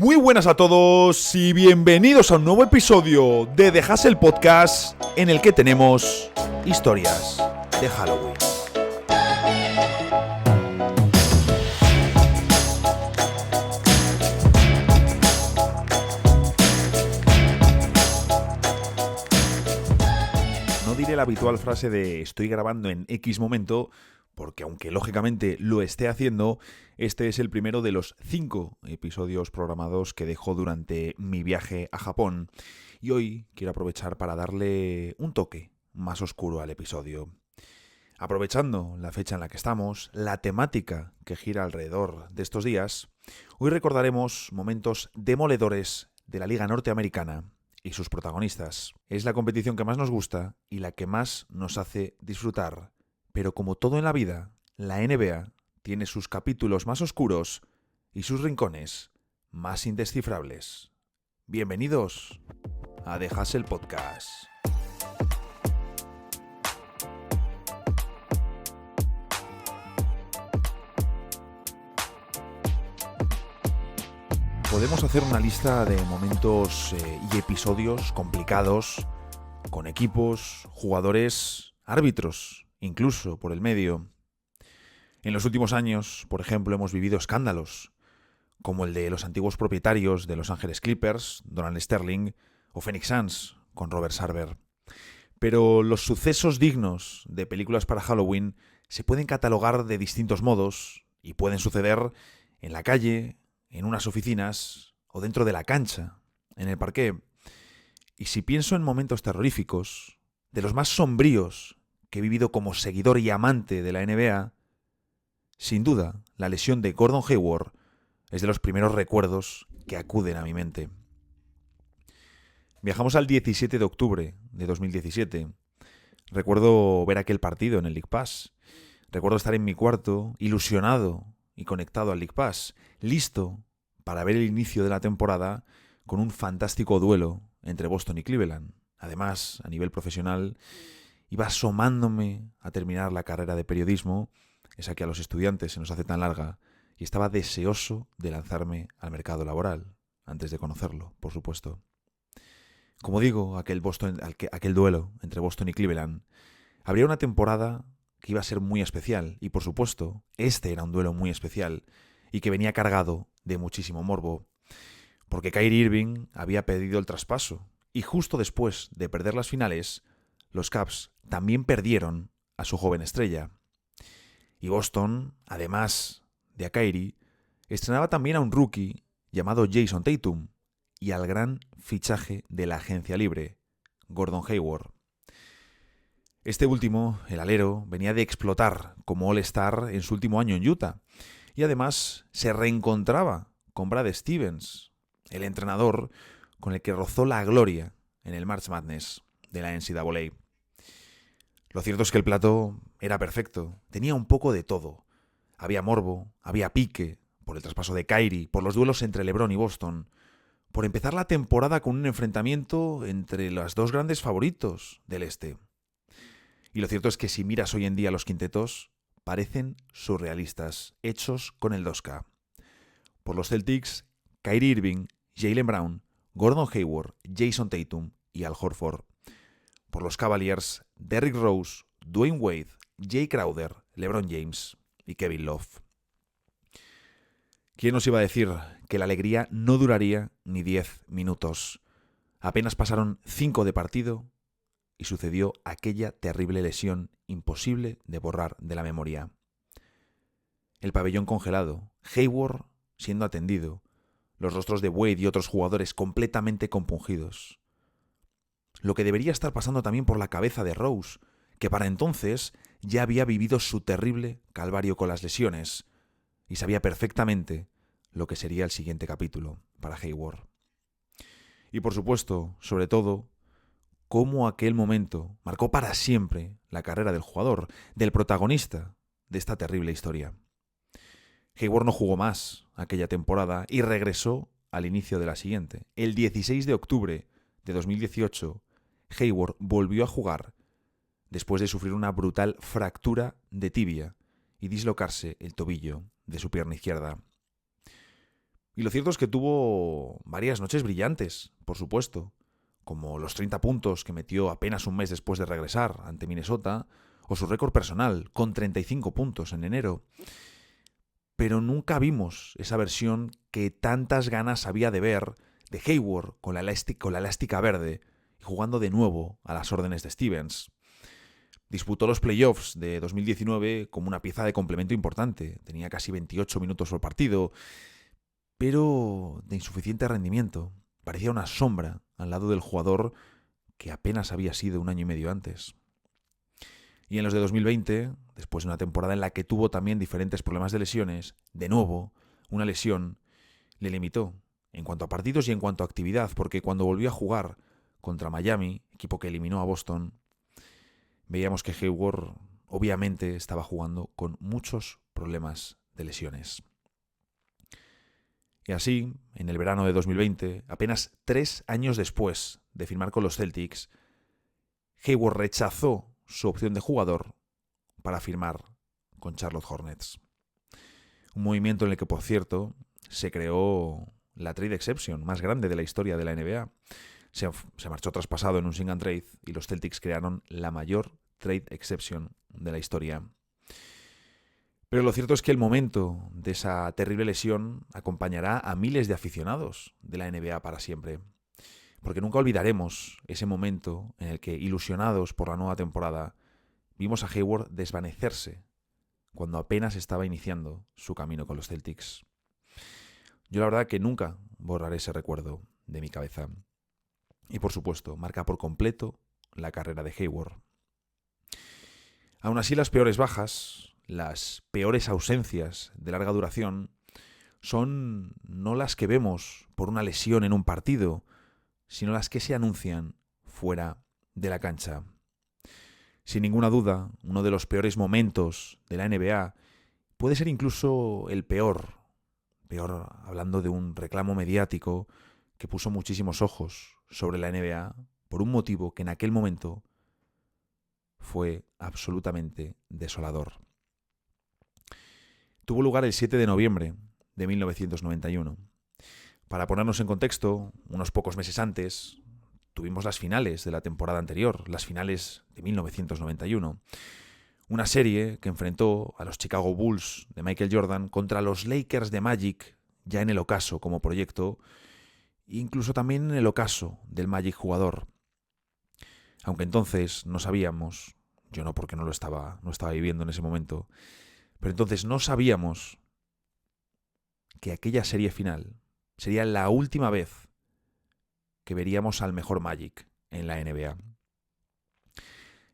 Muy buenas a todos y bienvenidos a un nuevo episodio de The Hustle Podcast, en el que tenemos historias de Halloween. No diré la habitual frase de estoy grabando en X momento, porque aunque lógicamente lo esté haciendo, este es el primero de los 5 episodios programados que dejo durante mi viaje a Japón. Y hoy quiero aprovechar para darle un toque más oscuro al episodio. Aprovechando la fecha en la que estamos, la temática que gira alrededor de estos días, hoy recordaremos momentos demoledores de la Liga Norteamericana y sus protagonistas. Es la competición que más nos gusta y la que más nos hace disfrutar. Pero como todo en la vida, la NBA tiene sus capítulos más oscuros y sus rincones más indescifrables. Bienvenidos a The Hustle Podcast. Podemos hacer una lista de momentos y episodios complicados, con equipos, jugadores, árbitros, incluso por el medio. En los últimos años, por ejemplo, hemos vivido escándalos, como el de los antiguos propietarios de Los Ángeles Clippers, Donald Sterling, o Phoenix Suns, con Robert Sarver. Pero los sucesos dignos de películas para Halloween se pueden catalogar de distintos modos y pueden suceder en la calle, en unas oficinas o dentro de la cancha, en el parqué. Y si pienso en momentos terroríficos, de los más sombríos que he vivido como seguidor y amante de la NBA, sin duda, la lesión de Gordon Hayward es de los primeros recuerdos que acuden a mi mente. Viajamos al 17 de octubre de 2017. Recuerdo ver aquel partido en el League Pass. Recuerdo estar en mi cuarto, ilusionado y conectado al League Pass, listo para ver el inicio de la temporada con un fantástico duelo entre Boston y Cleveland. Además, a nivel profesional, iba asomándome a terminar la carrera de periodismo, esa que a los estudiantes se nos hace tan larga, y estaba deseoso de lanzarme al mercado laboral, antes de conocerlo, por supuesto. Como digo, aquel duelo entre Boston y Cleveland, habría una temporada que iba a ser muy especial, y por supuesto, este era un duelo muy especial, y que venía cargado de muchísimo morbo, porque Kyrie Irving había pedido el traspaso, y justo después de perder las finales, los Cavs también perdieron a su joven estrella. Y Boston, además de a Kyrie, estrenaba también a un rookie llamado Jason Tatum y al gran fichaje de la agencia libre, Gordon Hayward. Este último, el alero, venía de explotar como All-Star en su último año en Utah y además se reencontraba con Brad Stevens, el entrenador con el que rozó la gloria en el March Madness de la NCAA. Lo cierto es que el plato era perfecto, tenía un poco de todo. Había morbo, había pique, por el traspaso de Kyrie, por los duelos entre LeBron y Boston, por empezar la temporada con un enfrentamiento entre los dos grandes favoritos del este. Y lo cierto es que si miras hoy en día los quintetos, parecen surrealistas, hechos con el 2K. Por los Celtics, Kyrie Irving, Jaylen Brown, Gordon Hayward, Jason Tatum y Al Horford. Por los Cavaliers, Derrick Rose, Dwayne Wade, Jay Crowder, LeBron James y Kevin Love. ¿Quién nos iba a decir que la alegría no duraría ni 10 minutos? Apenas pasaron 5 de partido y sucedió aquella terrible lesión imposible de borrar de la memoria. El pabellón congelado, Hayward siendo atendido, los rostros de Wade y otros jugadores completamente compungidos. Lo que debería estar pasando también por la cabeza de Rose, que para entonces ya había vivido su terrible calvario con las lesiones y sabía perfectamente lo que sería el siguiente capítulo para Hayward. Y por supuesto, sobre todo, cómo aquel momento marcó para siempre la carrera del jugador, del protagonista de esta terrible historia. Hayward no jugó más aquella temporada y regresó al inicio de la siguiente. El 16 de octubre de 2018, Hayward volvió a jugar después de sufrir una brutal fractura de tibia y dislocarse el tobillo de su pierna izquierda. Y lo cierto es que tuvo varias noches brillantes, por supuesto, como los 30 puntos que metió apenas un mes después de regresar ante Minnesota, o su récord personal, con 35 puntos en enero. Pero nunca vimos esa versión que tantas ganas había de ver de Hayward con la elástica verde y jugando de nuevo a las órdenes de Stevens. Disputó los playoffs de 2019 como una pieza de complemento importante. Tenía casi 28 minutos por partido, pero de insuficiente rendimiento. Parecía una sombra al lado del jugador que apenas había sido un año y medio antes. Y en los de 2020, después de una temporada en la que tuvo también diferentes problemas de lesiones, de nuevo, una lesión le limitó en cuanto a partidos y en cuanto a actividad, porque cuando volvió a jugar contra Miami, equipo que eliminó a Boston, veíamos que Hayward obviamente estaba jugando con muchos problemas de lesiones. Y así, en el verano de 2020, apenas 3 años después de firmar con los Celtics, Hayward rechazó su opción de jugador para firmar con Charlotte Hornets. Un movimiento en el que, por cierto, se creó la trade exception más grande de la historia de la NBA. Se marchó traspasado en un sing and trade y los Celtics crearon la mayor trade exception de la historia. Pero lo cierto es que el momento de esa terrible lesión acompañará a miles de aficionados de la NBA para siempre. Porque nunca olvidaremos ese momento en el que, ilusionados por la nueva temporada, vimos a Hayward desvanecerse cuando apenas estaba iniciando su camino con los Celtics. Yo la verdad que nunca borraré ese recuerdo de mi cabeza. Y por supuesto, marca por completo la carrera de Hayward. Aún así, las peores bajas, las peores ausencias de larga duración, son no las que vemos por una lesión en un partido, sino las que se anuncian fuera de la cancha. Sin ninguna duda, uno de los peores momentos de la NBA puede ser incluso el peor hablando de un reclamo mediático que puso muchísimos ojos sobre la NBA por un motivo que en aquel momento fue absolutamente desolador. Tuvo lugar el 7 de noviembre de 1991. Para ponernos en contexto, unos pocos meses antes tuvimos las finales de la temporada anterior, las finales de 1991. Una serie que enfrentó a los Chicago Bulls de Michael Jordan contra los Lakers de Magic, ya en el ocaso como proyecto, e incluso también en el ocaso del Magic jugador. Aunque entonces no sabíamos, yo no porque no estaba viviendo en ese momento, pero entonces no sabíamos que aquella serie final sería la última vez que veríamos al mejor Magic en la NBA.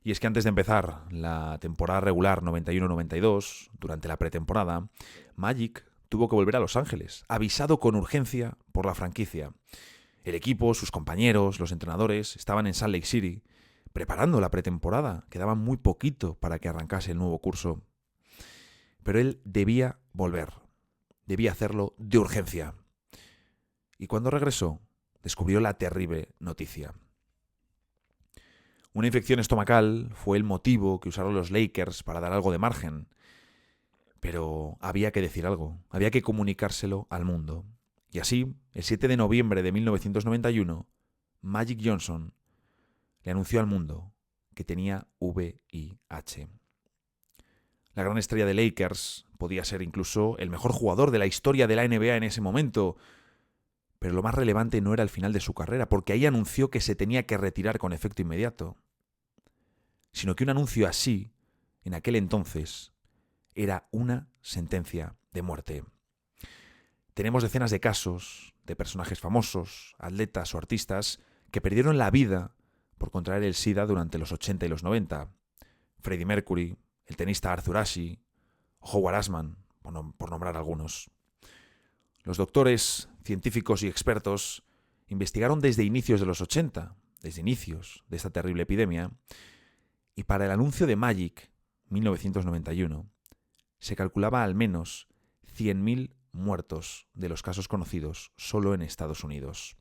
Y es que antes de empezar la temporada regular 91-92, durante la pretemporada, Magic tuvo que volver a Los Ángeles, avisado con urgencia por la franquicia. El equipo, sus compañeros, los entrenadores estaban en Salt Lake City preparando la pretemporada. Quedaba muy poquito para que arrancase el nuevo curso. Pero él debía volver. Debía hacerlo de urgencia. Y cuando regresó, descubrió la terrible noticia. Una infección estomacal fue el motivo que usaron los Lakers para dar algo de margen. Pero había que decir algo, había que comunicárselo al mundo. Y así, el 7 de noviembre de 1991, Magic Johnson le anunció al mundo que tenía VIH. La gran estrella de Lakers podía ser incluso el mejor jugador de la historia de la NBA en ese momento, pero lo más relevante no era el final de su carrera, porque ahí anunció que se tenía que retirar con efecto inmediato, sino que un anuncio así, en aquel entonces, era una sentencia de muerte. Tenemos decenas de casos de personajes famosos, atletas o artistas que perdieron la vida por contraer el SIDA durante los 80 y los 90. Freddie Mercury, el tenista Arthur Ashe, Howard Ashman, por nombrar algunos. Los doctores, científicos y expertos investigaron desde inicios de los 80, desde inicios de esta terrible epidemia, y para el anuncio de Magic, 1991, se calculaba al menos 100.000 muertos de los casos conocidos solo en Estados Unidos.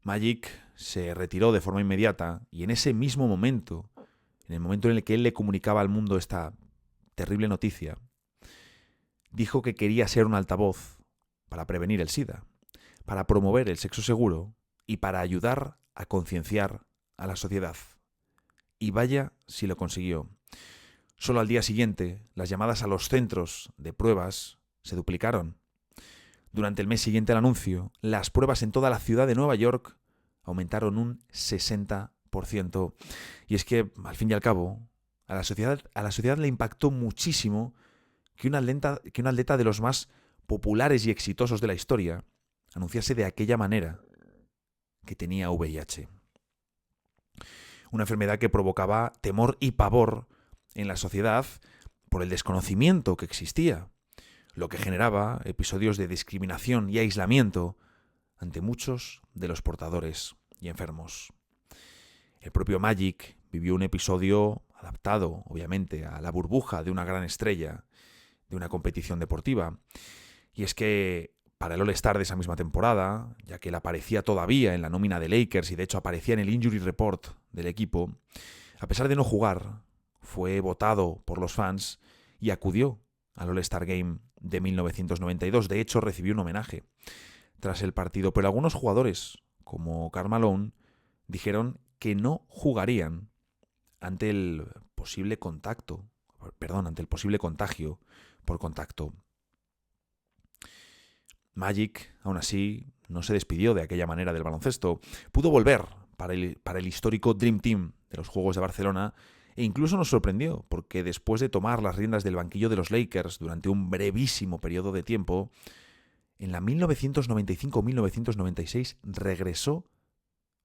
Magic se retiró de forma inmediata y en ese mismo momento, en el momento en el que él le comunicaba al mundo esta terrible noticia, dijo que quería ser un altavoz para prevenir el SIDA, para promover el sexo seguro y para ayudar a concienciar a la sociedad. Y vaya si lo consiguió. Solo al día siguiente, las llamadas a los centros de pruebas se duplicaron. Durante el mes siguiente al anuncio, las pruebas en toda la ciudad de Nueva York aumentaron un 60%. Y es que, al fin y al cabo, a la sociedad le impactó muchísimo que un atleta de los más populares y exitosos de la historia anunciase de aquella manera que tenía VIH. Una enfermedad que provocaba temor y pavor en la sociedad por el desconocimiento que existía, lo que generaba episodios de discriminación y aislamiento ante muchos de los portadores y enfermos. El propio Magic vivió un episodio adaptado, obviamente, a la burbuja de una gran estrella de una competición deportiva. Y es que para el All-Star de esa misma temporada, ya que él aparecía todavía en la nómina de Lakers y de hecho aparecía en el Injury Report del equipo, a pesar de no jugar, fue votado por los fans y acudió al All-Star Game de 1992. De hecho, recibió un homenaje tras el partido, pero algunos jugadores, como Karl Malone, dijeron que no jugarían ante el posible contagio por contacto. Magic, aún así, no se despidió de aquella manera del baloncesto. Pudo volver para el histórico Dream Team de los Juegos de Barcelona e incluso nos sorprendió porque después de tomar las riendas del banquillo de los Lakers durante un brevísimo periodo de tiempo, en la 1995-1996 regresó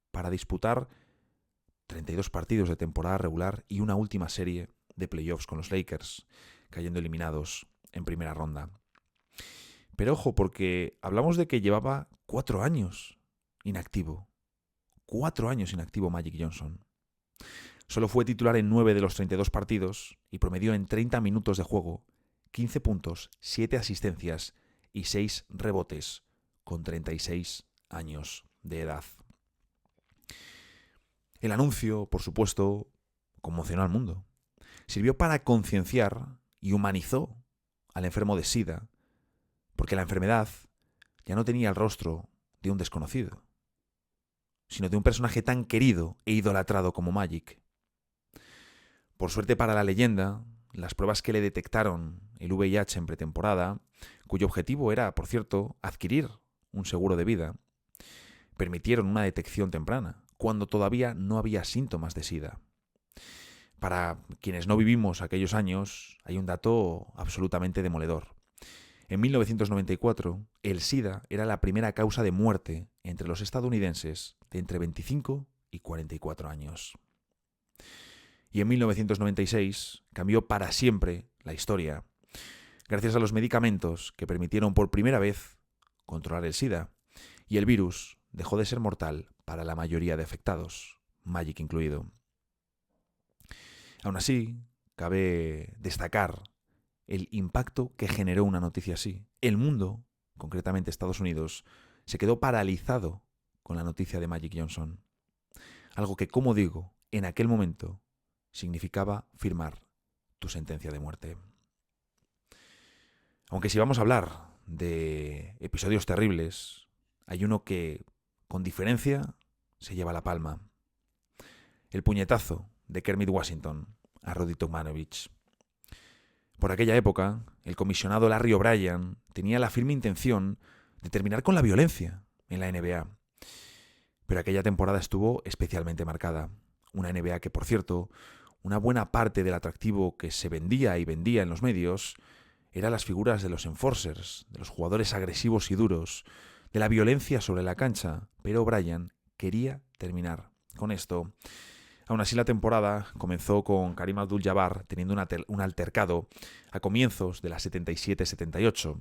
para disputar 32 partidos de temporada regular y una última serie de playoffs con los Lakers, cayendo eliminados en primera ronda. Pero ojo, porque hablamos de que llevaba 4 años inactivo. 4 años inactivo Magic Johnson. Solo fue titular en 9 de los 32 partidos y promedió en 30 minutos de juego 15 puntos, 7 asistencias y 6 rebotes, con 36 años de edad. El anuncio, por supuesto, conmocionó al mundo. Sirvió para concienciar y humanizó al enfermo de SIDA, porque la enfermedad ya no tenía el rostro de un desconocido, sino de un personaje tan querido e idolatrado como Magic. Por suerte para la leyenda, las pruebas que le detectaron el VIH en pretemporada, cuyo objetivo era, por cierto, adquirir un seguro de vida, permitieron una detección temprana, cuando todavía no había síntomas de SIDA. Para quienes no vivimos aquellos años, hay un dato absolutamente demoledor. En 1994, el SIDA era la primera causa de muerte entre los estadounidenses de entre 25 y 44 años. Y en 1996 cambió para siempre la historia, gracias a los medicamentos que permitieron por primera vez controlar el SIDA, y el virus dejó de ser mortal para la mayoría de afectados, Magic incluido. Aún así, cabe destacar el impacto que generó una noticia así. El mundo, concretamente Estados Unidos, se quedó paralizado con la noticia de Magic Johnson. Algo que, como digo, en aquel momento significaba firmar tu sentencia de muerte. Aunque si vamos a hablar de episodios terribles, hay uno que, con diferencia, se lleva la palma. El puñetazo de Kermit Washington a Rudy Tomjanovich. Por aquella época, el comisionado Larry O'Brien tenía la firme intención de terminar con la violencia en la NBA. Pero aquella temporada estuvo especialmente marcada. Una NBA que, por cierto, una buena parte del atractivo que se vendía en los medios eran las figuras de los enforcers, de los jugadores agresivos y duros, de la violencia sobre la cancha. Pero O'Brien quería terminar con esto. Aún así, la temporada comenzó con Kareem Abdul-Jabbar teniendo un altercado a comienzos de la 77-78.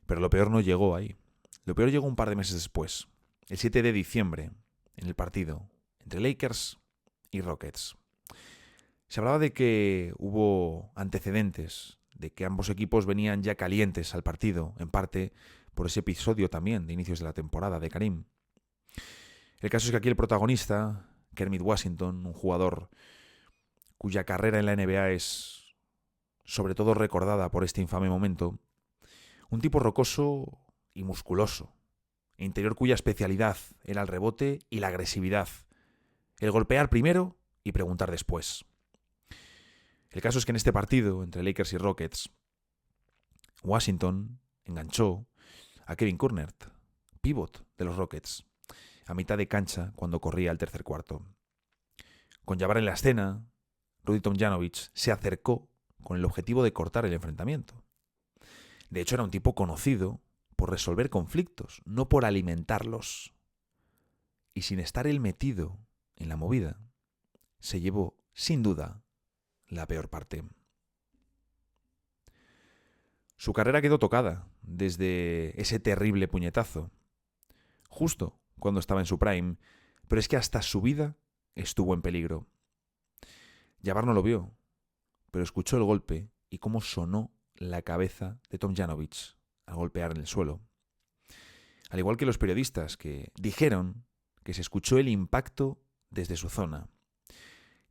Pero lo peor no llegó ahí. Lo peor llegó un par de meses después, el 7 de diciembre, en el partido entre Lakers y Rockets. Se hablaba de que hubo antecedentes, de que ambos equipos venían ya calientes al partido, en parte por ese episodio también de inicios de la temporada de Kareem. El caso es que aquí el protagonista, Kermit Washington, un jugador cuya carrera en la NBA es sobre todo recordada por este infame momento, Un tipo rocoso y musculoso, interior cuya especialidad era el rebote y la agresividad, el golpear primero y preguntar después. El caso es que en este partido entre Lakers y Rockets, Washington enganchó a Kevin Kurnert, pívot de los Rockets, a mitad de cancha cuando corría el tercer cuarto. Con Jabbar en la escena, Rudy Tomjanovich se acercó con el objetivo de cortar el enfrentamiento. De hecho, era un tipo conocido por resolver conflictos, no por alimentarlos. Y sin estar él metido en la movida, se llevó, sin duda, la peor parte. Su carrera quedó tocada desde ese terrible puñetazo, justo cuando estaba en su prime, pero es que hasta su vida estuvo en peligro. Jabbar no lo vio, pero escuchó el golpe y cómo sonó la cabeza de Tomjanovich al golpear en el suelo. Al igual que los periodistas que dijeron que se escuchó el impacto desde su zona.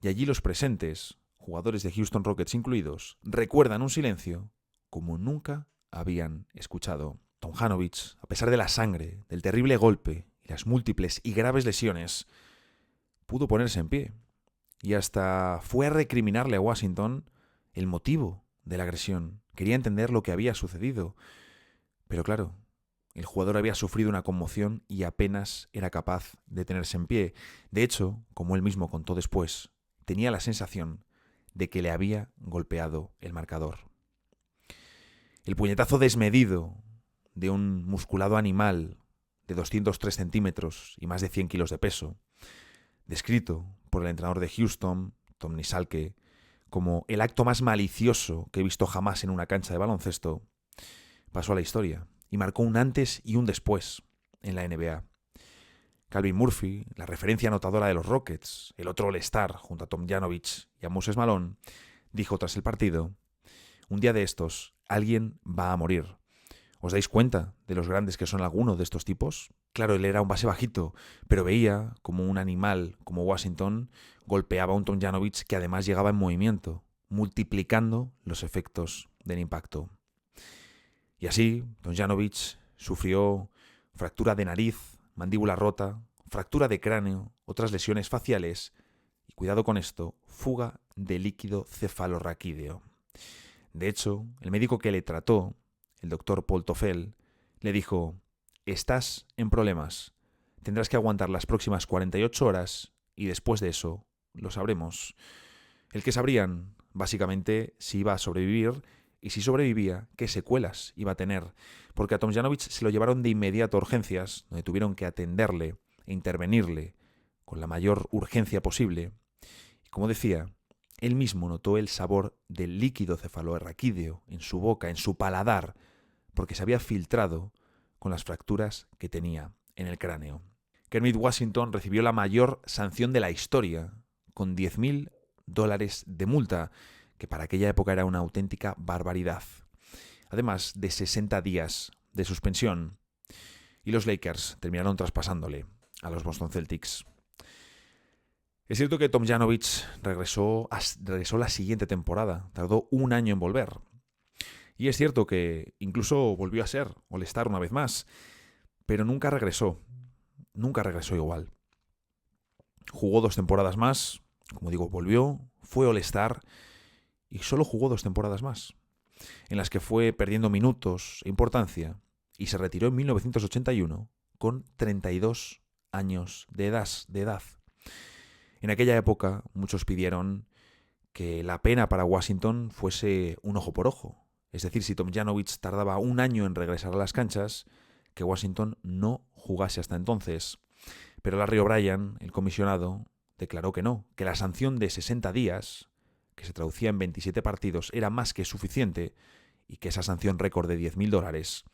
Y allí los presentes, jugadores de Houston Rockets incluidos, recuerdan un silencio como nunca habían escuchado. Tomjanovich, a pesar de la sangre, del terrible golpe y las múltiples y graves lesiones, pudo ponerse en pie. Y hasta fue a recriminarle a Washington el motivo de la agresión. Quería entender lo que había sucedido. Pero claro, el jugador había sufrido una conmoción y apenas era capaz de tenerse en pie. De hecho, como él mismo contó después, tenía la sensación de que le había golpeado el marcador. El puñetazo desmedido de un musculado animal de 203 centímetros y más de 100 kilos de peso, descrito por el entrenador de Houston, Tom Nisalke, como el acto más malicioso que he visto jamás en una cancha de baloncesto, pasó a la historia y marcó un antes y un después en la NBA. Calvin Murphy, la referencia anotadora de los Rockets, el otro All-Star junto a Tomjanovich y a Moses Malone, dijo tras el partido: un día de estos, alguien va a morir. ¿Os dais cuenta de los grandes que son algunos de estos tipos? Claro, él era un base bajito, pero veía como un animal como Washington golpeaba a un Tomjanovich que además llegaba en movimiento, multiplicando los efectos del impacto. Y así, Tomjanovich sufrió fractura de nariz, mandíbula rota, fractura de cráneo, otras lesiones faciales y, cuidado con esto, fuga de líquido cefalorraquídeo. De hecho, el médico que le trató, el doctor Paul Toffel, le dijo: estás en problemas, tendrás que aguantar las próximas 48 horas y después de eso lo sabremos. El que sabrían, básicamente, si iba a sobrevivir y si sobrevivía, qué secuelas iba a tener. Porque a Tomjanovich se lo llevaron de inmediato a urgencias, donde tuvieron que atenderle e intervenirle con la mayor urgencia posible. Y como decía, él mismo notó el sabor del líquido cefalorraquídeo en su boca, en su paladar, porque se había filtrado con las fracturas que tenía en el cráneo. Kermit Washington recibió la mayor sanción de la historia, con $10,000 de multa, que para aquella época era una auténtica barbaridad, además de 60 días de suspensión. Y los Lakers terminaron traspasándole a los Boston Celtics. Es cierto que Tomjanovich regresó la siguiente temporada, tardó un año en volver. Y es cierto que incluso volvió a ser All-Star una vez más, pero nunca regresó igual. Jugó 2 temporadas más, como digo, volvió, fue All-Star y solo jugó 2 temporadas más, en las que fue perdiendo minutos e importancia y se retiró en 1981 con 32 años de edad. En aquella época muchos pidieron que la pena para Washington fuese un ojo por ojo. Es decir, si Tomjanovich tardaba un año en regresar a las canchas, que Washington no jugase hasta entonces. Pero Larry O'Brien, el comisionado, declaró que no, que la sanción de 60 días, que se traducía en 27 partidos, era más que suficiente y que esa sanción récord de $10,000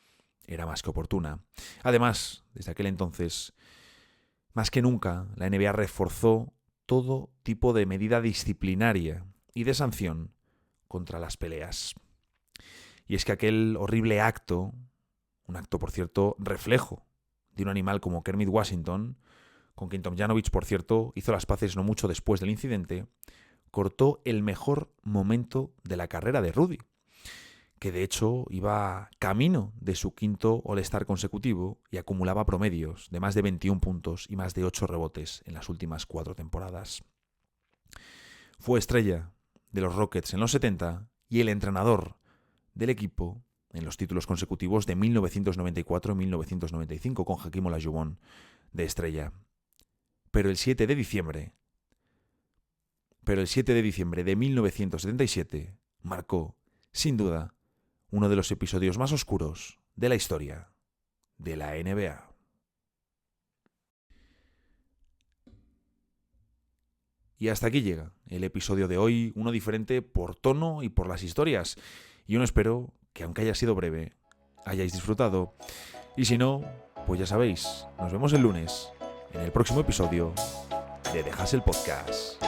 era más que oportuna. Además, desde aquel entonces, más que nunca, la NBA reforzó todo tipo de medida disciplinaria y de sanción contra las peleas. Y es que aquel horrible acto, un acto, por cierto, reflejo de un animal como Kermit Washington, con quien Tomjanovich, por cierto, hizo las paces no mucho después del incidente, cortó el mejor momento de la carrera de Rudy, que de hecho iba camino de su quinto All-Star consecutivo y acumulaba promedios de más de 21 puntos y más de 8 rebotes en las últimas 4 temporadas. Fue estrella de los Rockets en los 70 y el entrenador del equipo en los títulos consecutivos de 1994 y 1995 con Hakeem Olajuwon de estrella. Pero el 7 de diciembre de 1977 marcó, sin duda, uno de los episodios más oscuros de la historia de la NBA. Y hasta aquí llega el episodio de hoy, uno diferente por tono y por las historias. Y yo espero que, aunque haya sido breve, hayáis disfrutado. Y si no, pues ya sabéis, nos vemos el lunes en el próximo episodio de The Hustle Podcast.